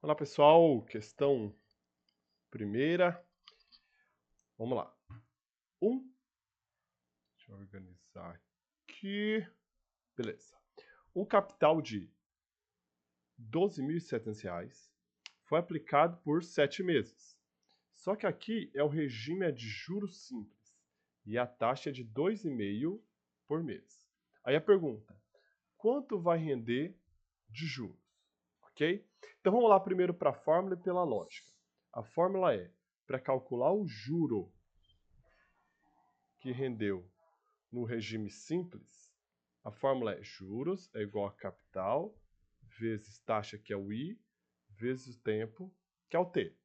Olá pessoal, questão primeira, vamos lá. Deixa eu organizar aqui, beleza. Um capital de R$ 12.700 foi aplicado por 7 meses. Só que aqui o regime é de juros simples e a taxa é de 2,5% por mês. Aí a pergunta, quanto vai render de juros? Ok? Então vamos lá primeiro para a fórmula e pela lógica. A fórmula é, para calcular o juro que rendeu no regime simples, a fórmula é juros é igual a capital vezes taxa, que é o I, vezes o tempo, que é o T.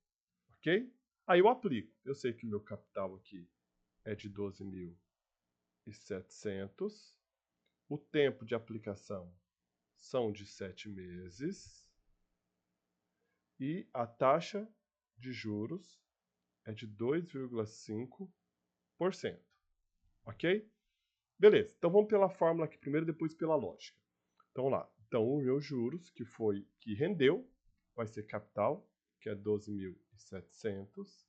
Ok? Aí eu aplico. Eu sei que o meu capital aqui é de 12.700. O tempo de aplicação são de 7 meses. E a taxa de juros é de 2,5%. Ok? Beleza, então vamos pela fórmula aqui primeiro, depois pela lógica. Então vamos lá. Então o meu juros, que rendeu, vai ser capital, que é 12.700,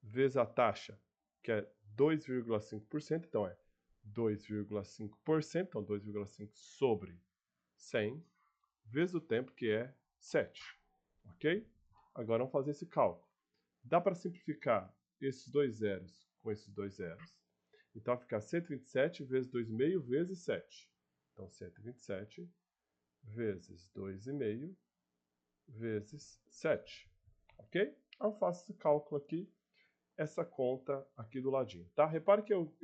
vezes a taxa, que é 2,5%, então é 2,5%, então 2,5 sobre 100, vezes o tempo, que é 7. Ok? Agora vamos fazer esse cálculo. Dá para simplificar esses dois zeros com esses dois zeros. Então vai ficar 127 vezes 2,5 vezes 7. Então 127 vezes 2,5 vezes 7. Ok? Eu faço esse cálculo aqui, essa conta aqui do ladinho. Tá? Repare que eu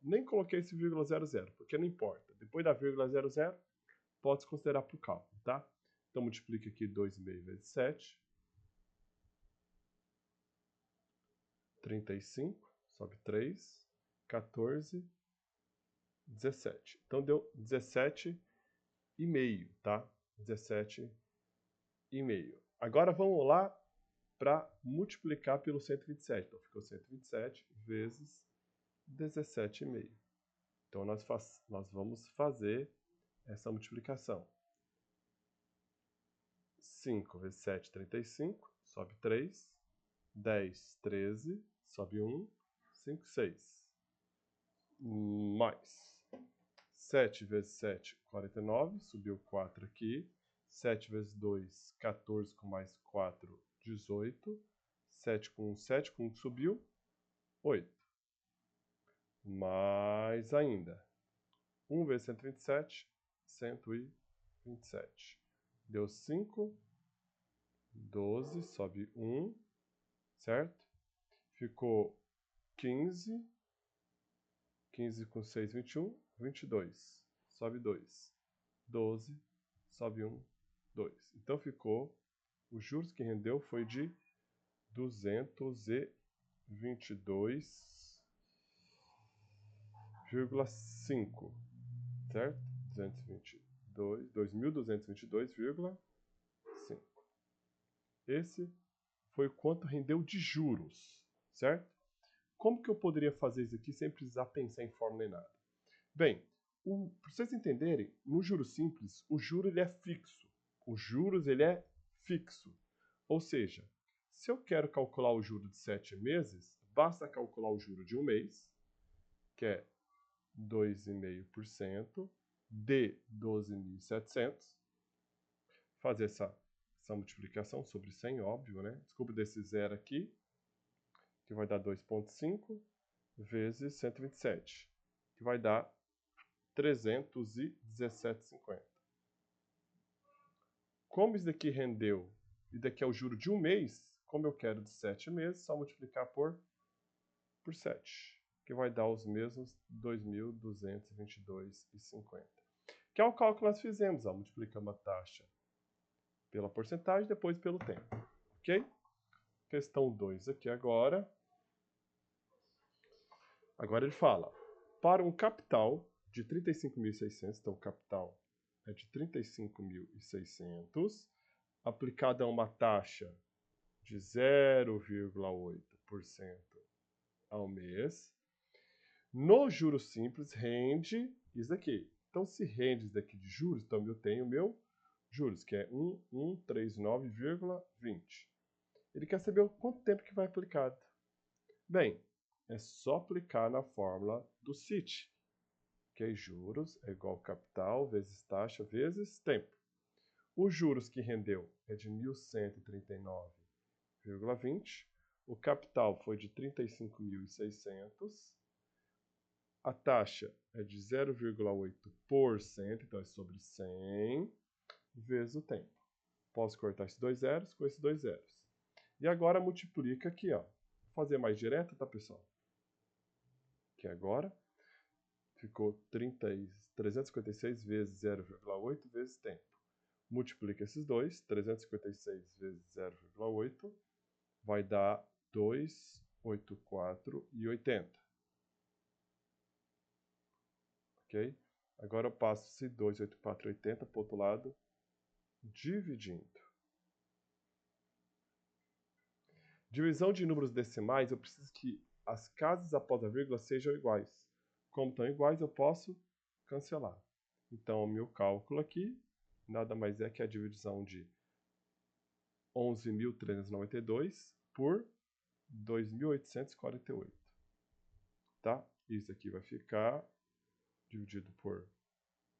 nem coloquei esse vírgula 00, porque não importa. Depois da vírgula 00, pode se considerar para o cálculo. Tá? Então multiplica aqui 2,5 vezes 7. 35, sobe 3, 14, 17. Então deu 17,5, tá? 17,5. Agora vamos lá para multiplicar pelo 127. Então ficou 127 vezes 17,5. Então nós vamos fazer essa multiplicação. 5 vezes 7, 35, sobe 3. 10, 13, sobe 1, 5, 6. Mais 7 vezes 7, 49, subiu 4 aqui. 7 vezes 2, 14, com mais 4, 18. 7 com 1 subiu, 8. Mais ainda, 1 vezes 127, 127. Deu 5, 12, sobe 1, certo? Ficou 15. 15 com 6, 21. 22. Sobe 2. 12. Sobe 1, 2. Então ficou, os juros que rendeu foi de 222,5, certo? 2.222,5. Esse foi o quanto rendeu de juros, certo? Como que eu poderia fazer isso aqui sem precisar pensar em fórmula nem nada? Bem, para vocês entenderem, no juro simples, o juro ele é fixo. Os juros ele é fixo. Ou seja, se eu quero calcular o juro de 7 meses, basta calcular o juro de um mês, que é 2,5% de 12.700. Fazer essa multiplicação sobre 100, óbvio, né? Desculpa desse zero aqui, que vai dar 2,5 vezes 127, que vai dar 317,50. Como isso daqui rendeu, e daqui é o juro de um mês, como eu quero de 7 meses, só multiplicar por 7, que vai dar os mesmos 2.222,50. Que é o cálculo que nós fizemos, multiplicamos a taxa pela porcentagem, depois pelo tempo, ok? Questão 2 aqui agora. Agora ele fala, para um capital de 35.600, então o capital é de 35.600, aplicada a uma taxa de 0,8% ao mês, no juros simples rende isso aqui. Então se rende isso daqui de juros, então eu tenho meu juros, que é 1139,20. Ele quer saber o quanto tempo que vai aplicado. Bem, é só aplicar na fórmula do CIT, que é juros é igual capital vezes taxa vezes tempo. Os juros que rendeu é de 1.139,20. O capital foi de 35.600. A taxa é de 0,8%, então é sobre 100, vezes o tempo. Posso cortar esses dois zeros com esses dois zeros. E agora multiplica aqui, ó. Vou fazer mais direto, tá, pessoal? Que agora ficou 356 vezes 0,8 vezes tempo. Multiplica esses dois, 356 vezes 0,8 vai dar 284,80. Ok? Agora eu passo esse 284,80 para o outro lado, dividindo. Divisão de números decimais, eu preciso que as casas após a vírgula sejam iguais. Como estão iguais, eu posso cancelar. Então, o meu cálculo aqui nada mais é que a divisão de 11.392 por 2.848. Tá? Isso aqui vai ficar dividido por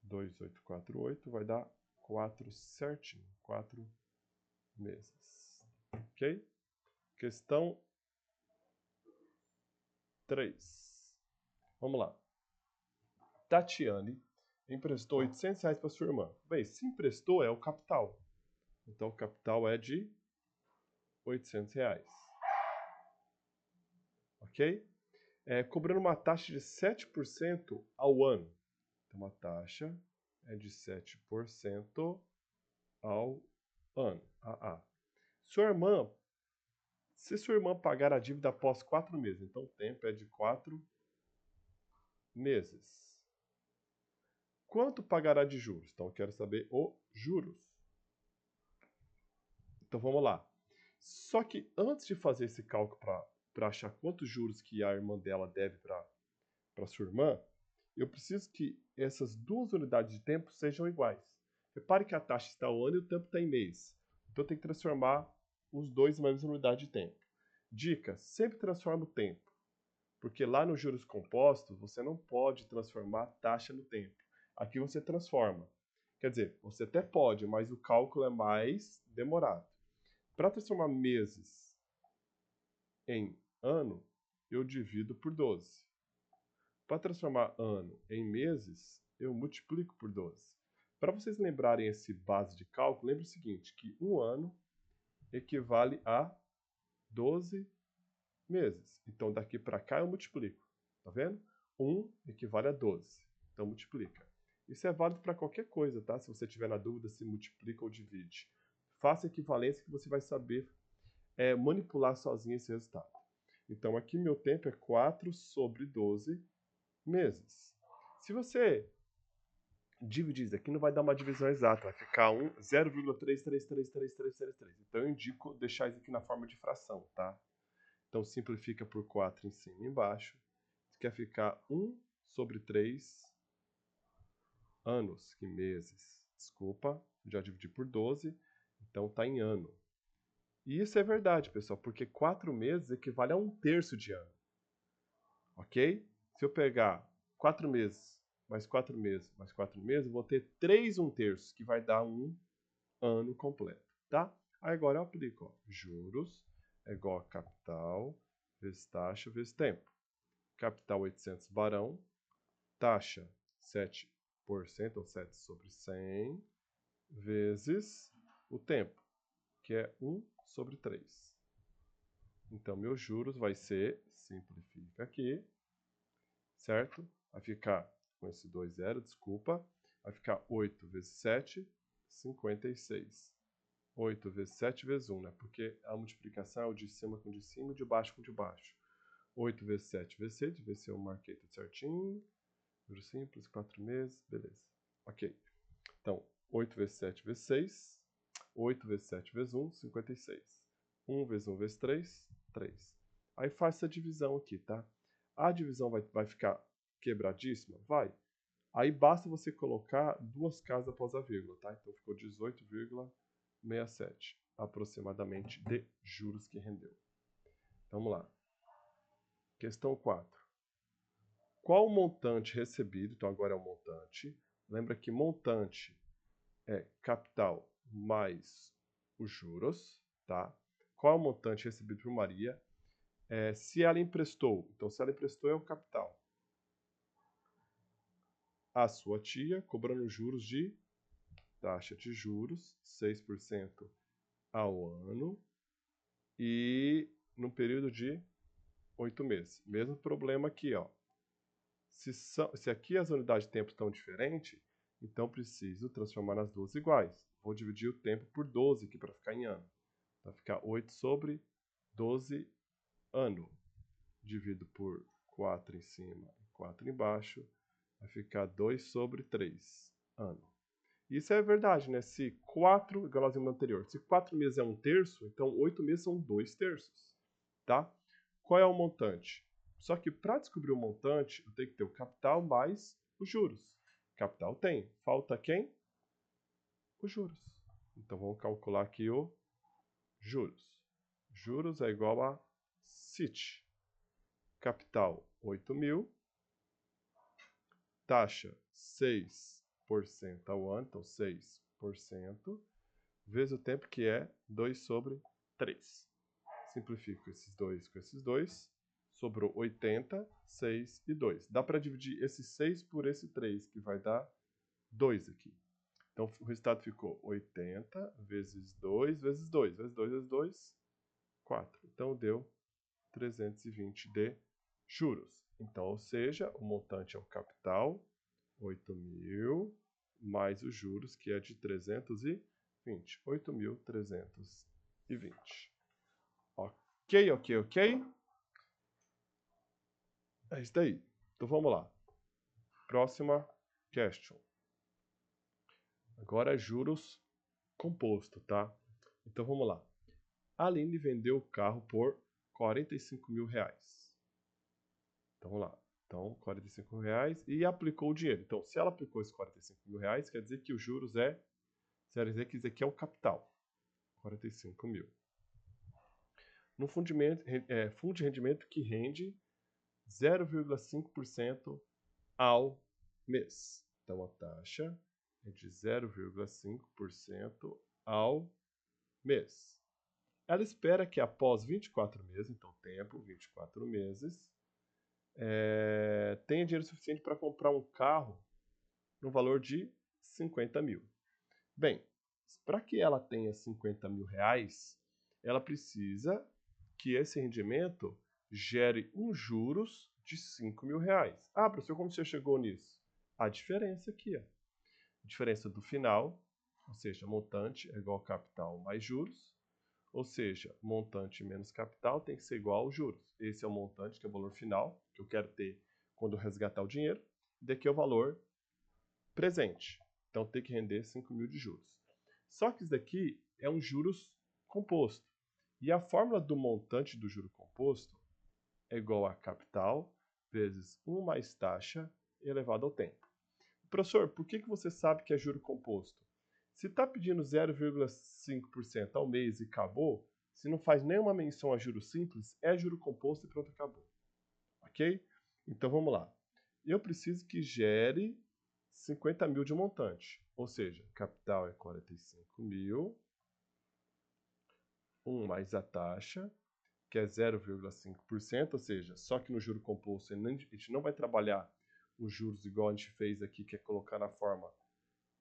2.848, vai dar 4 certinho, 4 meses. Ok? Questão 3. Vamos lá. Tatiane emprestou R$800 para sua irmã. Bem, se emprestou é o capital. Então, o capital é de R$800. Ok? Cobrando uma taxa de 7% ao ano. Então, a taxa é de 7% ao ano. Se sua irmã pagar a dívida após 4 meses, então o tempo é de 4 meses. Quanto pagará de juros? Então eu quero saber os juros. Então vamos lá. Só que antes de fazer esse cálculo para achar quantos juros que a irmã dela deve para sua irmã, eu preciso que essas duas unidades de tempo sejam iguais. Repare que a taxa está ao ano e o tempo está em mês. Então eu tenho que transformar os dois em uma mesma unidade de tempo. Dica, sempre transforma o tempo. Porque lá nos juros compostos, você não pode transformar a taxa no tempo. Aqui você transforma. Quer dizer, você até pode, mas o cálculo é mais demorado. Para transformar meses em ano, eu divido por 12. Para transformar ano em meses, eu multiplico por 12. Para vocês lembrarem esse base de cálculo, lembre o seguinte, que um ano equivale a 12 meses. Então, daqui para cá eu multiplico. Tá vendo? 1 equivale a 12. Então, multiplica. Isso é válido para qualquer coisa, tá? Se você tiver na dúvida se multiplica ou divide. Faça equivalência que você vai saber manipular sozinho esse resultado. Então, aqui meu tempo é 4 sobre 12 meses. Se você dividir isso aqui, não vai dar uma divisão exata. Vai ficar 0,333333. Então, eu indico deixar isso aqui na forma de fração, tá? Então, simplifica por 4 em cima e embaixo. Isso quer ficar 1 sobre 3 anos, que meses. Desculpa, já dividi por 12, então está em ano. E isso é verdade, pessoal, porque 4 meses equivale a 1/3 de ano. Ok? Se eu pegar 4 meses, mais 4 meses, mais 4 meses, eu vou ter 3 1/3, que vai dar um ano completo, tá? Aí agora eu aplico, ó, juros é igual a capital vezes taxa vezes tempo. Capital 800 barão, taxa 7% ou 7 sobre 100, vezes o tempo, que é 1 sobre 3. Então, meus juros vai ser, simplifica aqui, certo? Vai ficar com esse 2 zero, desculpa, vai ficar 8 vezes 7, 56. 8 vezes 7 vezes 1, né? Porque a multiplicação é o de cima com o de cima e o de baixo com o de baixo. 8 vezes 7 vezes 6, ver se eu marquei tudo certinho. Juro simples, 4 meses, beleza. Ok. Então, 8 vezes 7 vezes 6, 8 vezes 7 vezes 1, 56. 1 vezes 1 vezes 3, 3. Aí faz essa divisão aqui, tá? A divisão vai ficar quebradíssima? Vai. Aí basta você colocar duas casas após a vírgula, tá? Então ficou 18,67 aproximadamente de juros que rendeu. Vamos lá. Questão 4. Qual o montante recebido? Então agora é o montante. Lembra que montante é capital mais os juros, tá? Qual é o montante recebido por Maria? Se ela emprestou, então se ela emprestou é o capital. A sua tia, cobrando juros de taxa de juros, 6% ao ano e no período de 8 meses. Mesmo problema aqui, ó. Se aqui as unidades de tempo estão diferentes, então preciso transformar nas duas iguais. Vou dividir o tempo por 12 aqui para ficar em ano. Vai ficar 8 sobre 12 ano. Divido por 4 em cima e 4 embaixo. Vai ficar 2 sobre 3 ano. Isso é verdade, né? Se 4, igual nós vimos no anterior, se 4 meses é 1/3, então 8 meses são 2/3, tá? Qual é o montante? Só que para descobrir o montante, eu tenho que ter o capital mais os juros. Capital tem. Falta quem? Os juros. Então vamos calcular aqui o juros. Juros é igual a CIT. Capital 8.000. Taxa 6% ao ano, então 6%, vezes o tempo que é 2 sobre 3. Simplifico esses dois com esses dois. Sobrou 80, 6 e 2. Dá para dividir esse 6 por esse 3, que vai dar 2 aqui. Então, o resultado ficou 80 vezes 2, vezes 2, vezes 2, vezes 2, 4. Então, deu 320 de juros. Então, ou seja, o montante é o capital, 8.000, mais os juros, que é de 320. 8.320. Ok, ok, ok? É isso daí. Então vamos lá. Próxima question. Agora é juros composto, tá? Então vamos lá. A Aline vendeu o carro por 45 mil reais. Então vamos lá. Então, 45 reais e aplicou o dinheiro. Então, se ela aplicou esses 45 mil reais, quer dizer que os juros quer dizer que isso aqui é o capital. 45 mil. No fundo de rendimento que rende 0,5% ao mês. Então, a taxa é de 0,5% ao mês. Ela espera que após 24 meses, então tempo, 24 meses, tenha dinheiro suficiente para comprar um carro no valor de 50 mil. Bem, para que ela tenha 50 mil reais, ela precisa que esse rendimento gere juros de 5 mil reais. Ah, professor, como você chegou nisso? A diferença aqui, ó. A diferença do final, ou seja, montante é igual ao capital mais juros, ou seja, montante menos capital tem que ser igual aos juros. Esse é o montante, que é o valor final, que eu quero ter quando eu resgatar o dinheiro. Daqui é o valor presente. Então tem que render 5 mil de juros. Só que isso daqui é um juros composto. E a fórmula do montante do juro composto é igual a capital vezes 1 mais taxa elevado ao tempo. Professor, por que você sabe que é juro composto? Se está pedindo 0,5% ao mês e acabou, se não faz nenhuma menção a juro simples, é juro composto e pronto, acabou. Ok? Então vamos lá. Eu preciso que gere 50 mil de montante. Ou seja, capital é 45 mil, 1 mais a taxa, que é 0,5%, ou seja, só que no juro composto a gente não vai trabalhar os juros igual a gente fez aqui, que é colocar na forma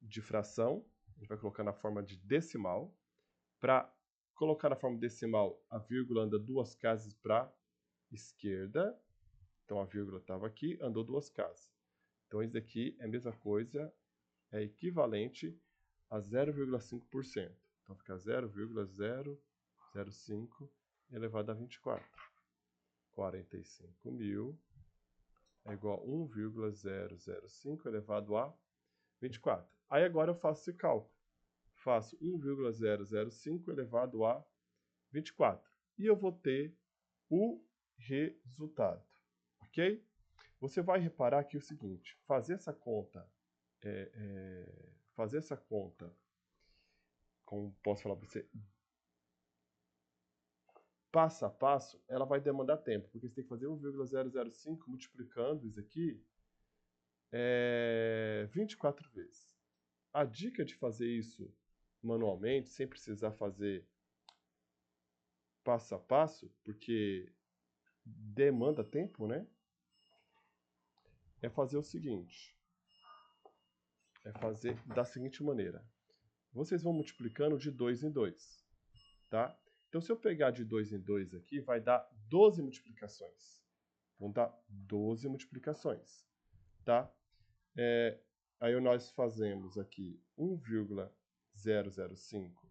de fração, a gente vai colocar na forma de decimal. Para colocar na forma decimal, a vírgula anda 2 casas para esquerda, então a vírgula estava aqui, andou 2 casas. Então isso aqui é a mesma coisa, é equivalente a 0,5%. Então fica 0,005 elevado a 24. 45 mil é igual a 1,005 elevado a 24. Aí agora eu faço esse cálculo. Faço 1,005 elevado a 24. E eu vou ter o resultado. Ok? Você vai reparar que é o seguinte, fazer essa conta, como posso falar para você, passo a passo, ela vai demandar tempo, porque você tem que fazer 1,005 multiplicando isso aqui 24 vezes. A dica de fazer isso manualmente, sem precisar fazer passo a passo, porque demanda tempo, né? É fazer o seguinte. É fazer da seguinte maneira. Vocês vão multiplicando de 2 em 2, tá? Então, se eu pegar de 2 em 2 aqui, vai dar 12 multiplicações. Vão dar 12 multiplicações, tá? Aí nós fazemos aqui 1,005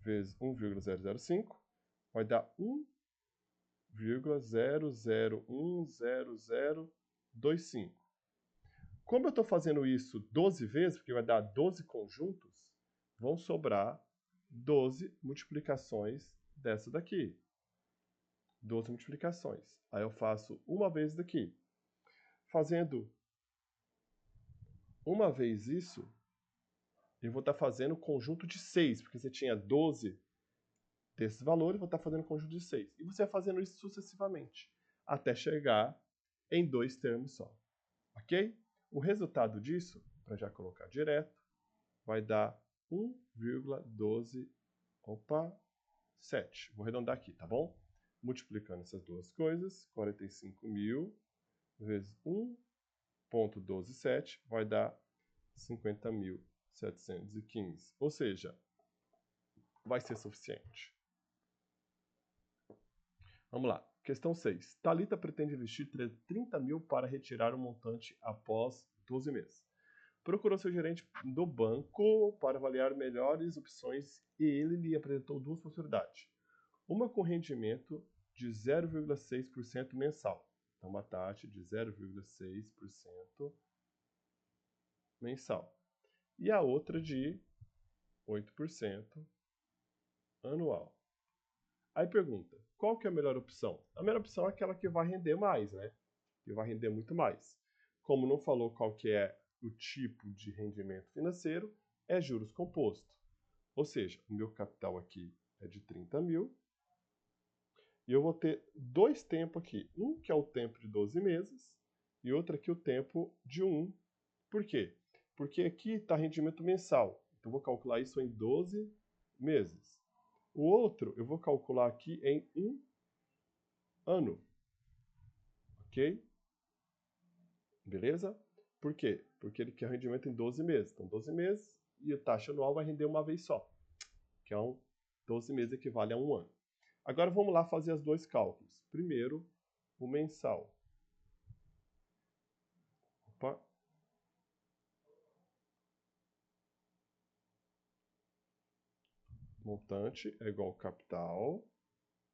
vezes 1,005, vai dar 1,0010025. Como eu estou fazendo isso 12 vezes, porque vai dar 12 conjuntos, vão sobrar 12 multiplicações dessa daqui. 12 multiplicações. Aí eu faço uma vez daqui. Fazendo uma vez isso, eu vou estar fazendo conjunto de 6, porque você tinha 12 desses valores, eu vou estar fazendo conjunto de 6. E você vai fazendo isso sucessivamente, até chegar em 2 termos só. Ok? O resultado disso, para já colocar direto, vai dar 1,127. Vou arredondar aqui, tá bom? Multiplicando essas duas coisas, 45.000 vezes 1,127 vai dar 50.715. Ou seja, vai ser suficiente. Vamos lá. Questão 6. Thalita pretende investir 30 mil para retirar o montante após 12 meses. Procurou seu gerente do banco para avaliar melhores opções e ele lhe apresentou duas possibilidades. Uma com rendimento de 0,6% mensal. Então, uma taxa de 0,6% mensal. E a outra de 8% anual. Aí pergunta, qual que é a melhor opção? A melhor opção é aquela que vai render mais, né? Que vai render muito mais. Como não falou qual que é o tipo de rendimento financeiro, é juros composto. Ou seja, o meu capital aqui é de 30 mil. E eu vou ter dois tempos aqui. Um que é o tempo de 12 meses e outro aqui o tempo de 1. Por quê? Porque aqui está rendimento mensal. Então, eu vou calcular isso em 12 meses. O outro eu vou calcular aqui em 1 ano. Ok? Beleza? Por quê? Porque ele quer rendimento em 12 meses. Então, 12 meses e a taxa anual vai render uma vez só. Que é 12 meses equivale a 1 ano. Agora vamos lá fazer os dois cálculos. Primeiro, o mensal. Opa. Montante é igual ao capital,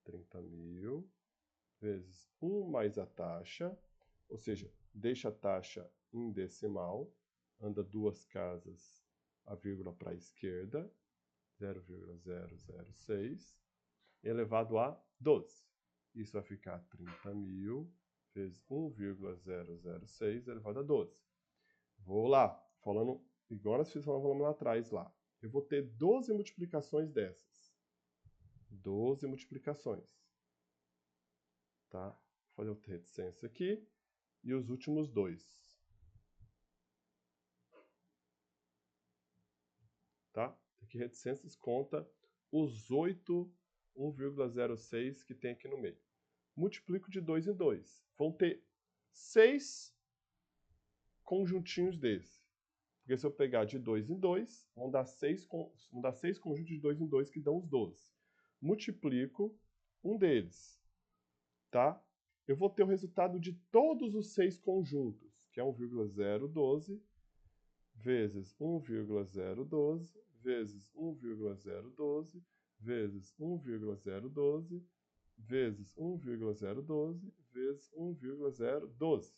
30 mil, vezes 1 mais a taxa, ou seja, deixa a taxa em decimal, anda duas casas, a vírgula para a esquerda, 0,006, elevado a 12. Isso vai ficar 30 mil vezes 1,006 elevado a 12. Vou lá, falando igual nós falamos lá atrás lá. Eu vou ter 12 multiplicações dessas. 12 multiplicações. Tá? Vou fazer o reticência aqui. E os últimos dois. Tá? Aqui reticências conta os 8 1,06 que tem aqui no meio. Multiplico de 2 em 2. Vão ter 6 conjuntinhos desse. Porque se eu pegar de 2 em 2, vão dar 6 conjuntos de 2 em 2 que dão os 12. Multiplico um deles. Tá? Eu vou ter o resultado de todos os 6 conjuntos, que é 1,012 vezes 1,012 vezes 1,012 vezes 1,012 vezes 1,012 vezes 1,012.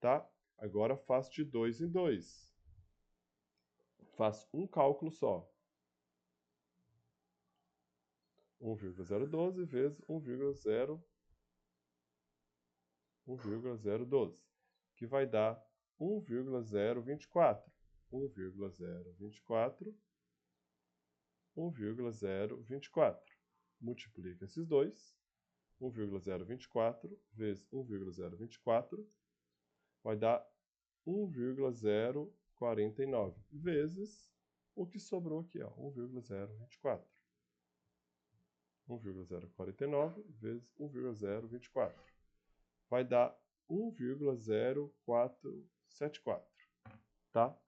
Tá? Agora faço de 2 em 2. Faço um cálculo só. 1,012 vezes 1,012. 1,012, que vai dar 1,024. 1,024, 1,024. Multiplica esses dois. 1,024 vezes 1,024 vai dar 1,049 vezes o que sobrou aqui, ó, 1,024. 1,049 vezes 1,024 vai dar 1,0474, tá?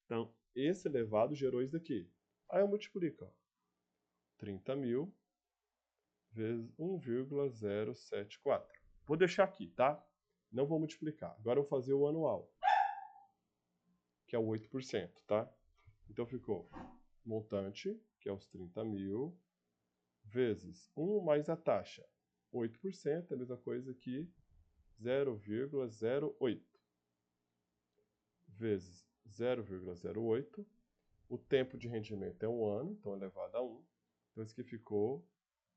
Então, esse elevado gerou isso daqui. Aí eu multiplico, ó, 30.000 vezes 1,074. Vou deixar aqui, tá? Não vou multiplicar. Agora eu vou fazer o anual, que é o 8%, tá? Então ficou montante, que é os 30.000, vezes 1 mais a taxa. 8% é a mesma coisa que 0,08. Vezes 0,08. O tempo de rendimento é 1 ano, então elevado a 1. Então isso aqui ficou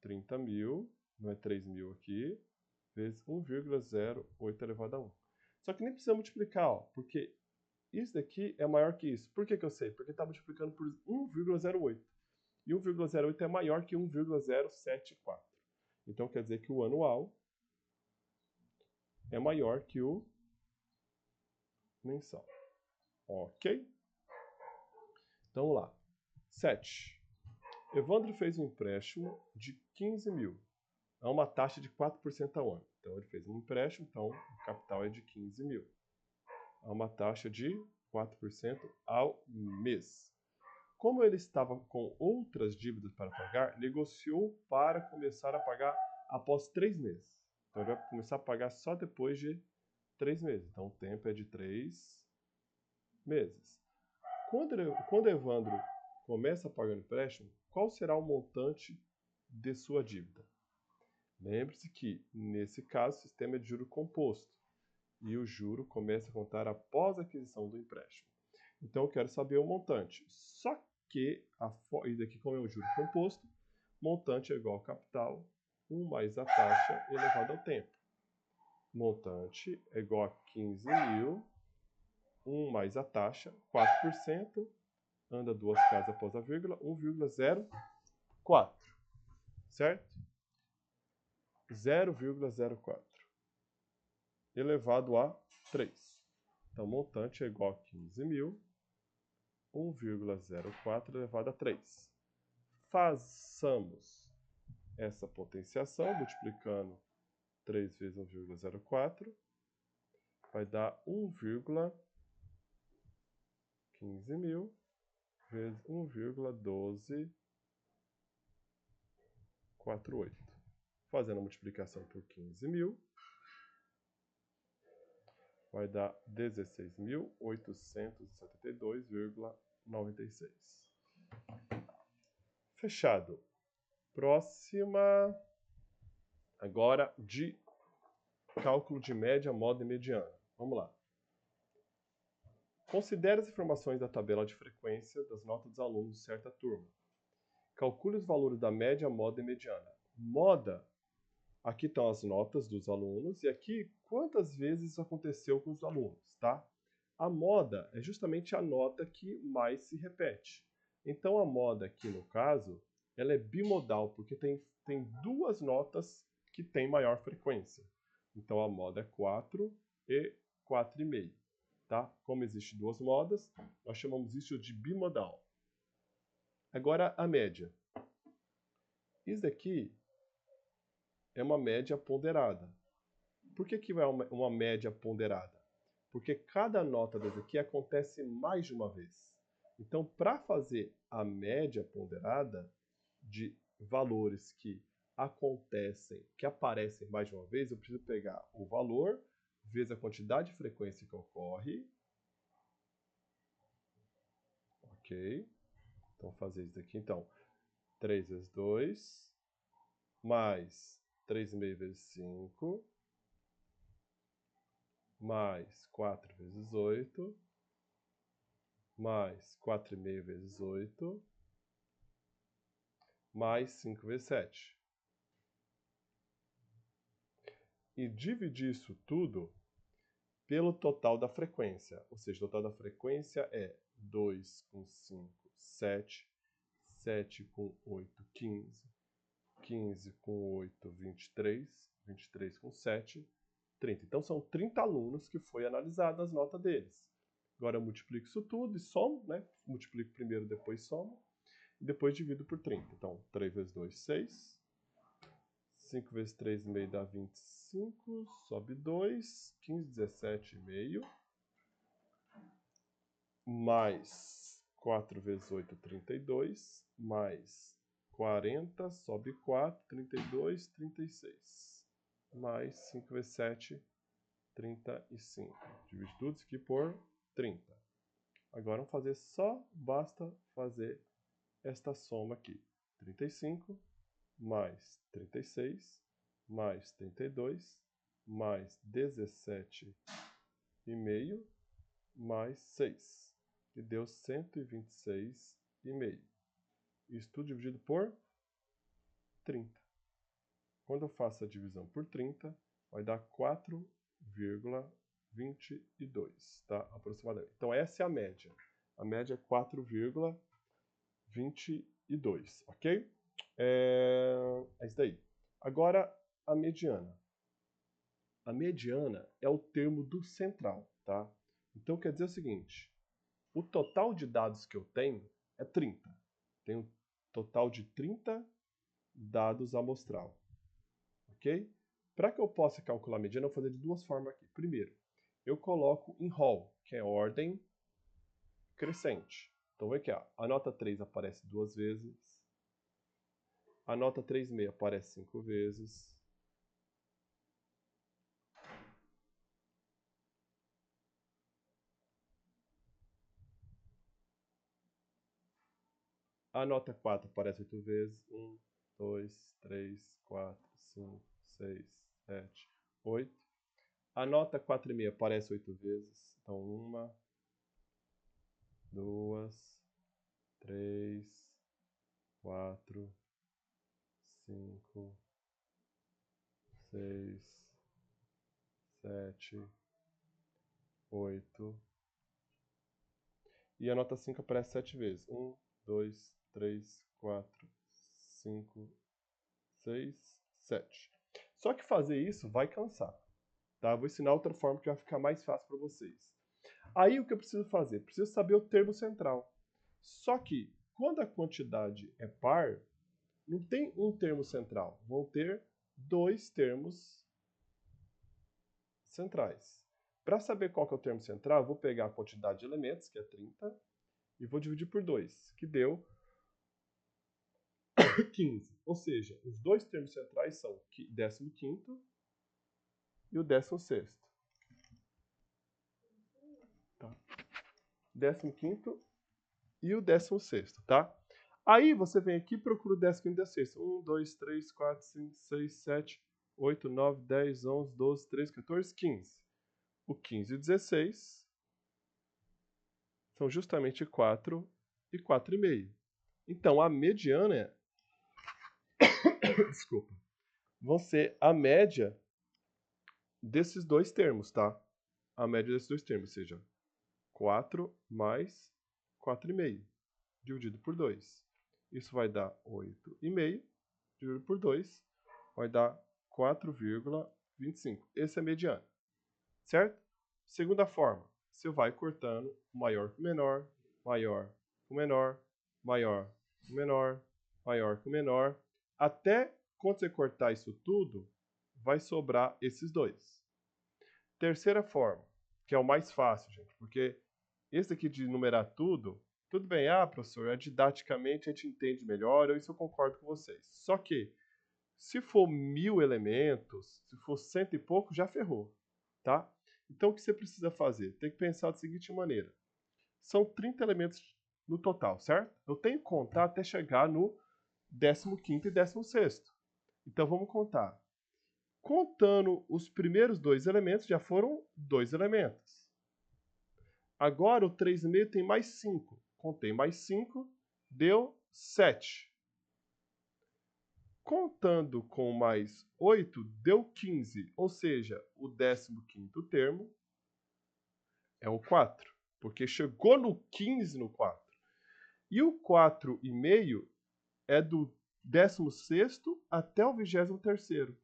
30.000, não é 3.000 aqui, vezes 1,08 elevado a 1. Só que nem precisa multiplicar, ó, porque isso daqui é maior que isso. Por que que eu sei? Porque está multiplicando por 1,08. E 1,08 é maior que 1,074. Então quer dizer que o anual é maior que o mensal. Ok? Então vamos lá. 7. Evandro fez um empréstimo de 15.000 a uma taxa de 4% ao ano. Então ele fez um empréstimo, então o capital é de 15.000. A uma taxa de 4% ao mês. Como ele estava com outras dívidas para pagar, negociou para começar a pagar após 3 meses. Então ele vai começar a pagar só depois de 3 meses. Então o tempo é de 3 meses. Quando Evandro começa a pagar o empréstimo, qual será o montante de sua dívida? Lembre-se que, nesse caso, o sistema é de juro composto. E o juro começa a contar após a aquisição do empréstimo. Então eu quero saber o montante. Só que, isso aqui como é um juro composto, montante é igual ao capital, 1 mais a taxa elevado ao tempo. Montante é igual a 15.000, 1 mais a taxa, 4%, anda 2 casas após a vírgula, 1,04, certo? 0,04 elevado a 3. Então, montante é igual a 15.000, 1,04 elevado a 3. Façamos essa potenciação, multiplicando 3 vezes 1,04, vai dar 1,15.000 vezes 1,1248. Fazendo a multiplicação por 15.000, vai dar 16.872,96. Fechado. Próxima, agora de cálculo de média, moda e mediana. Vamos lá. Considere as informações da tabela de frequência das notas dos alunos de certa turma. Calcule os valores da média, moda e mediana. Moda, aqui estão as notas dos alunos, e aqui quantas vezes isso aconteceu com os alunos, tá? A moda é justamente a nota que mais se repete. Então a moda aqui, no caso, ela é bimodal, porque tem duas notas que têm maior frequência. Então a moda é 4 e 4,5. Tá? Como existem duas modas, nós chamamos isso de bimodal. Agora a média. Isso daqui é uma média ponderada. Por que é uma média ponderada? Porque cada nota dessa aqui acontece mais de uma vez. Então, para fazer a média ponderada de valores que acontecem, que aparecem mais de uma vez, eu preciso pegar o valor vezes a quantidade de frequência que ocorre. Ok. Então, fazer isso aqui. Então, 3 vezes 2, mais 3,5 vezes 5, mais 4 vezes 8, mais 4,5 vezes 8, mais 5 vezes 7. e dividir isso tudo pelo total da frequência. Ou seja, o total da frequência é 2 com 5, 7, 7 com 8, 15, 15 com 8, 23, 23 com 7, 30. Então, são 30 alunos que foi analisada as notas deles. Agora, eu multiplico isso tudo e somo, né? Multiplico primeiro, depois somo. E depois divido por 30. Então, 3 vezes 2, 6. 5 vezes 3,5 dá 25. Sobe 2. 15, 17,5. Mais 4 vezes 8, 32. Mais 40, sobe 4. 32, 36. Mais 5 vezes 7, 35. Divide tudo isso aqui por 30. Agora vamos fazer basta fazer esta soma aqui. 35 mais 36 mais 32 mais 17,5 mais 6, que deu 126,5. Isso tudo dividido por 30. Quando eu faço a divisão por 30, vai dar 4,22, tá? Aproximadamente. Então, essa é a média. A média é 4,22, ok? É isso daí. Agora, a mediana. A mediana é o termo do central, tá? Então, quer dizer o seguinte, o total de dados que eu tenho é 30. Tenho um total de 30 dados amostral, ok? Para que eu possa calcular a mediana, eu vou fazer de duas formas aqui. Primeiro, eu coloco em roll, que é ordem crescente. Então, vem aqui, ó. A nota 3 aparece 2 vezes. A nota 3,5 aparece 5 vezes. A nota 4 aparece 8 vezes. 1, 2, 3, 4, 5, 6, 7, 8. A nota 4,5 aparece 8 vezes. Então, 1, 2, 3, 4, 5, 6, 7, 8. E a nota 5 aparece 7 vezes. 1, 2, 3, 4, 5, 6, 7. Só que fazer isso vai cansar. Tá? Vou ensinar outra forma que vai ficar mais fácil para vocês. Aí o que eu preciso fazer? Preciso saber o termo central. Só que quando a quantidade é par, não tem um termo central. Vão ter dois termos centrais. Para saber qual que é o termo central, eu vou pegar a quantidade de elementos, que é 30, e vou dividir por 2, que deu 15. Ou seja, os dois termos centrais são o 15º e o 16º. Tá? 15º e o 16º, tá? Aí você vem aqui e procura o 15º e o 16º. 1, 2, 3, 4, 5, 6, 7, 8, 9, 10, 11, 12, 13, 14, 15. O 15 e o 16 são justamente 4 e 4,5. Então, a mediana é... Desculpa. Vão ser a média desses dois termos, tá? A média desses dois termos, ou seja, 4 mais 4,5, dividido por 2. Isso vai dar 8,5, dividido por 2, vai dar 4,25. Esse é a mediana, certo? Segunda forma, você vai cortando maior com menor, maior com menor, maior com menor, maior com menor, até quando você cortar isso tudo, vai sobrar esses dois. Terceira forma, que é o mais fácil, gente, porque esse aqui de numerar tudo bem, professor, didaticamente a gente entende melhor, isso eu concordo com vocês. Só que, se for 1000 elementos, se for 100 e pouco, já ferrou, tá? Então, o que você precisa fazer? Tem que pensar da seguinte maneira. São 30 elementos no total, certo? Eu tenho que contar até chegar no 15º e 16º. Então, vamos contar. Contando os primeiros dois elementos, já foram 2 elementos. Agora, o 3,5 tem mais 5. Contei mais 5, deu 7. Contando com mais 8, deu 15, ou seja, o 15º termo é o 4, porque chegou no 15 no 4. E o 4,5 é do 16º até o 23º.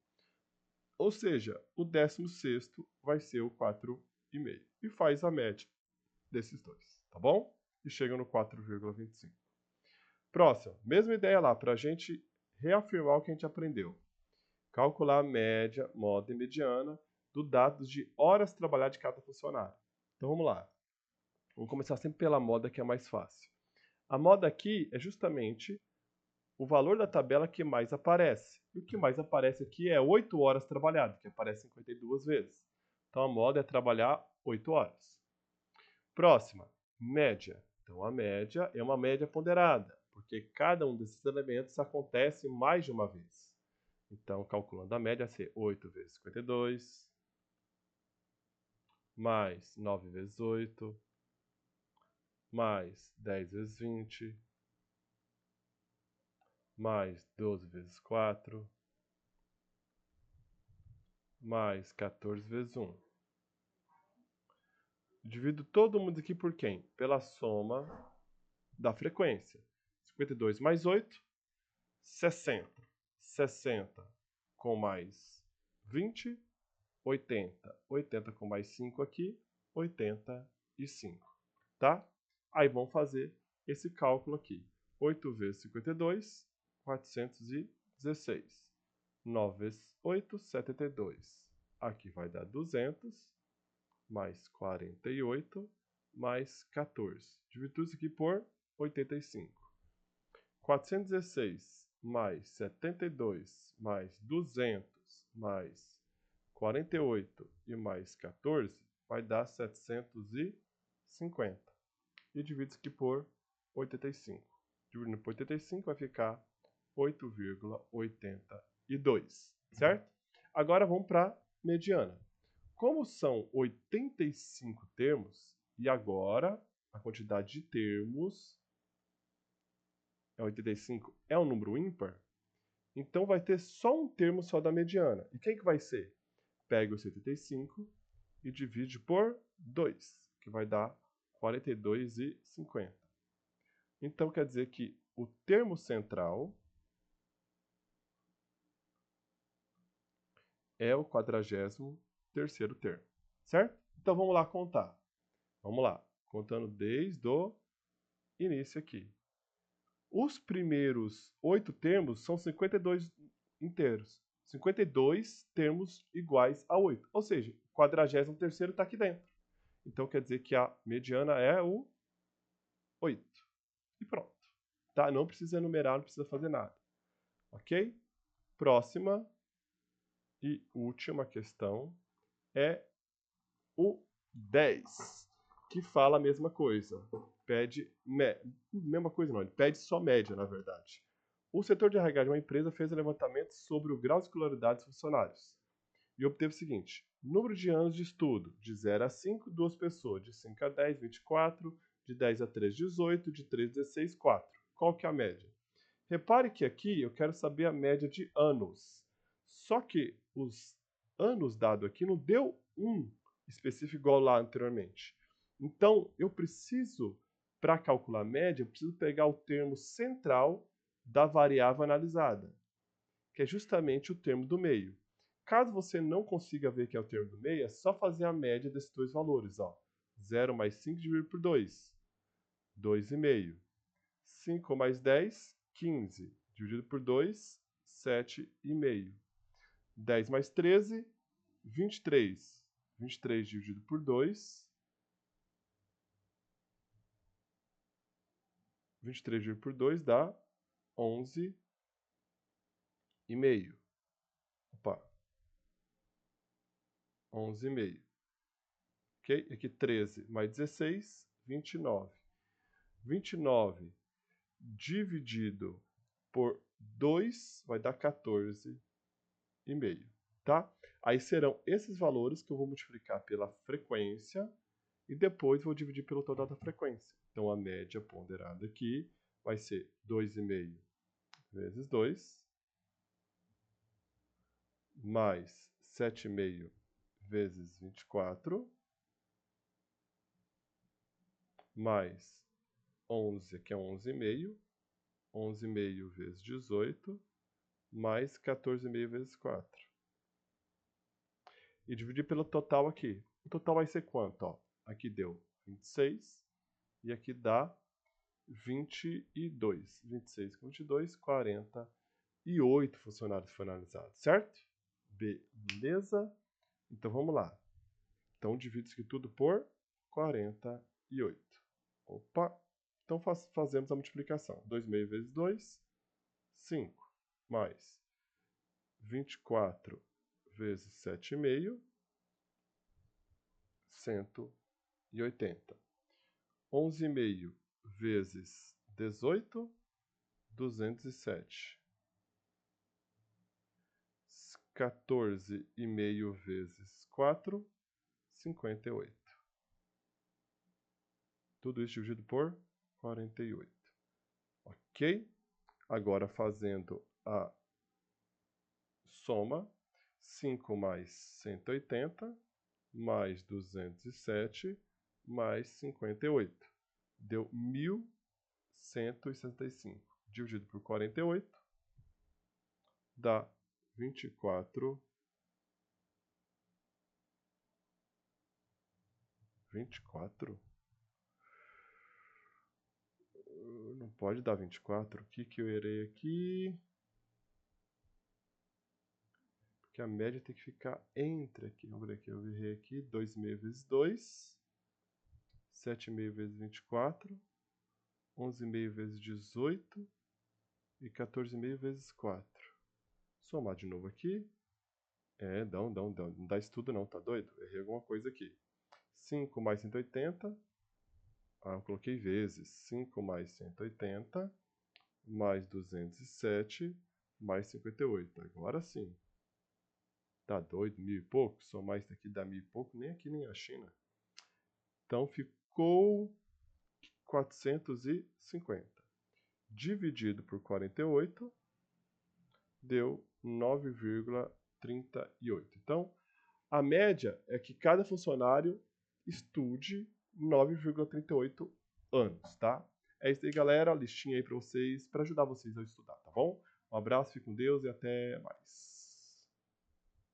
Ou seja, o 16º vai ser o 4,5. E faz a média desses dois, tá bom? E chega no 4,25. Próximo, mesma ideia lá, para a gente reafirmar o que a gente aprendeu. Calcular a média, moda e mediana do dados de horas trabalhadas de cada funcionário. Então vamos lá. Vamos começar sempre pela moda, que é mais fácil. A moda aqui é justamente o valor da tabela que mais aparece. E o que mais aparece aqui é 8 horas trabalhadas, que aparece 52 vezes. Então a moda é trabalhar 8 horas. Próxima, média. Então a média é uma média ponderada, porque cada um desses elementos acontece mais de uma vez. Então, calculando a média, vai ser 8 vezes 52, mais 9 vezes 8, mais 10 vezes 20, mais 12 vezes 4, mais 14 vezes 1. Divido todo mundo aqui por quem? Pela soma da frequência. 52 mais 8, 60. 60 com mais 20, 80. 80 com mais 5 aqui, 85. Tá? Aí vamos fazer esse cálculo aqui. 8 vezes 52, 416. 9 vezes 8, 72. Aqui vai dar 200, mais 48, mais 14. Divido tudo isso aqui por 85. 416 mais 72 mais 200 mais 48 e mais 14 vai dar 750. E divido isso aqui por 85. Dividindo por 85 vai ficar 8,82, certo? Agora vamos para a mediana. Como são 85 termos, e agora a quantidade de termos é 85, é um número ímpar, então vai ter só um termo só da mediana. E quem que vai ser? Pega os 85 e divide por 2, que vai dar 42,50. Então quer dizer que o termo central é o 43º termo, certo? Então vamos lá contar. Vamos lá, contando desde o início aqui. Os primeiros 8 termos são 52 inteiros. 52 termos iguais a 8. Ou seja, o 43º está aqui dentro. Então quer dizer que a mediana é o 8. E pronto. Tá? Não precisa enumerar, não precisa fazer nada. Ok? Próxima e última questão é o 10, que fala a mesma coisa. Pede mesma coisa não, ele pede só média, na verdade. O setor de RH de uma empresa fez um levantamento sobre o grau de escolaridade dos funcionários e obteve o seguinte: número de anos de estudo, de 0 a 5, 2 pessoas, de 5 a 10, 24, de 10 a 3, 18, de 3 a 16, 4. Qual que é a média? Repare que aqui eu quero saber a média de anos. Só que os anos dado aqui não deu um específico igual lá anteriormente. Então, eu preciso, para calcular a média, eu preciso pegar o termo central da variável analisada, que é justamente o termo do meio. Caso você não consiga ver que é o termo do meio, é só fazer a média desses dois valores. Ó. 0 mais 5 dividido por 2, 2,5. 5 mais 10, 15. Dividido por 2, 7,5. 10 mais 13, 23. 23 dividido por 2. 23 dividido por 2 dá 11,5. Opa. 11,5. Ok? Aqui 13 mais 16, 29. 29 dividido por 2 vai dar 14,5. Tá? Aí serão esses valores que eu vou multiplicar pela frequência e depois vou dividir pelo total da frequência. Então a média ponderada aqui vai ser 2,5 vezes 2, mais 7,5 vezes 24, mais 11, que é 11,5, 11,5 vezes 18, mais 14,5 vezes 4. E dividir pelo total aqui. O total vai ser quanto? Ó, aqui deu 26 e aqui dá 22. 26 com 22, 48 funcionários foram analisados, certo? Beleza? Então vamos lá. Então divido isso aqui tudo por 48. Opa! Então fazemos a multiplicação. 2,5 vezes 2, 5. Mais 24 vezes 7,5, 180. 11,5 vezes 18, 207. 14,5 vezes 4, 58. Tudo isso dividido por 48. Ok? Agora fazendo a soma, 5 mais 180, mais 207, mais 58. Deu 1.165. Dividido por 48, dá 24. 24? Não pode dar 24. O que eu errei aqui? Porque a média tem que ficar entre aqui. Vamos ver aqui. Eu errei aqui. 2,5 vezes 2. 7,5 vezes 24. 11,5 vezes 18. E 14,5 vezes 4. Somar de novo aqui. Não dá isso tudo não, tá doido? Errei alguma coisa aqui. 5 mais 180. Eu coloquei vezes. 5 mais 180. Mais 207. Mais 58. Agora sim. Tá doido? 1.000 e pouco? Somar isso daqui dá 1.000 e pouco? Nem aqui, nem na China. Então ficou 450. Dividido por 48, deu 9,38. Então, a média é que cada funcionário estude 9,38 anos, tá? É isso aí, galera. A listinha aí para vocês, para ajudar vocês a estudar, tá bom? Um abraço, fique com Deus e até mais.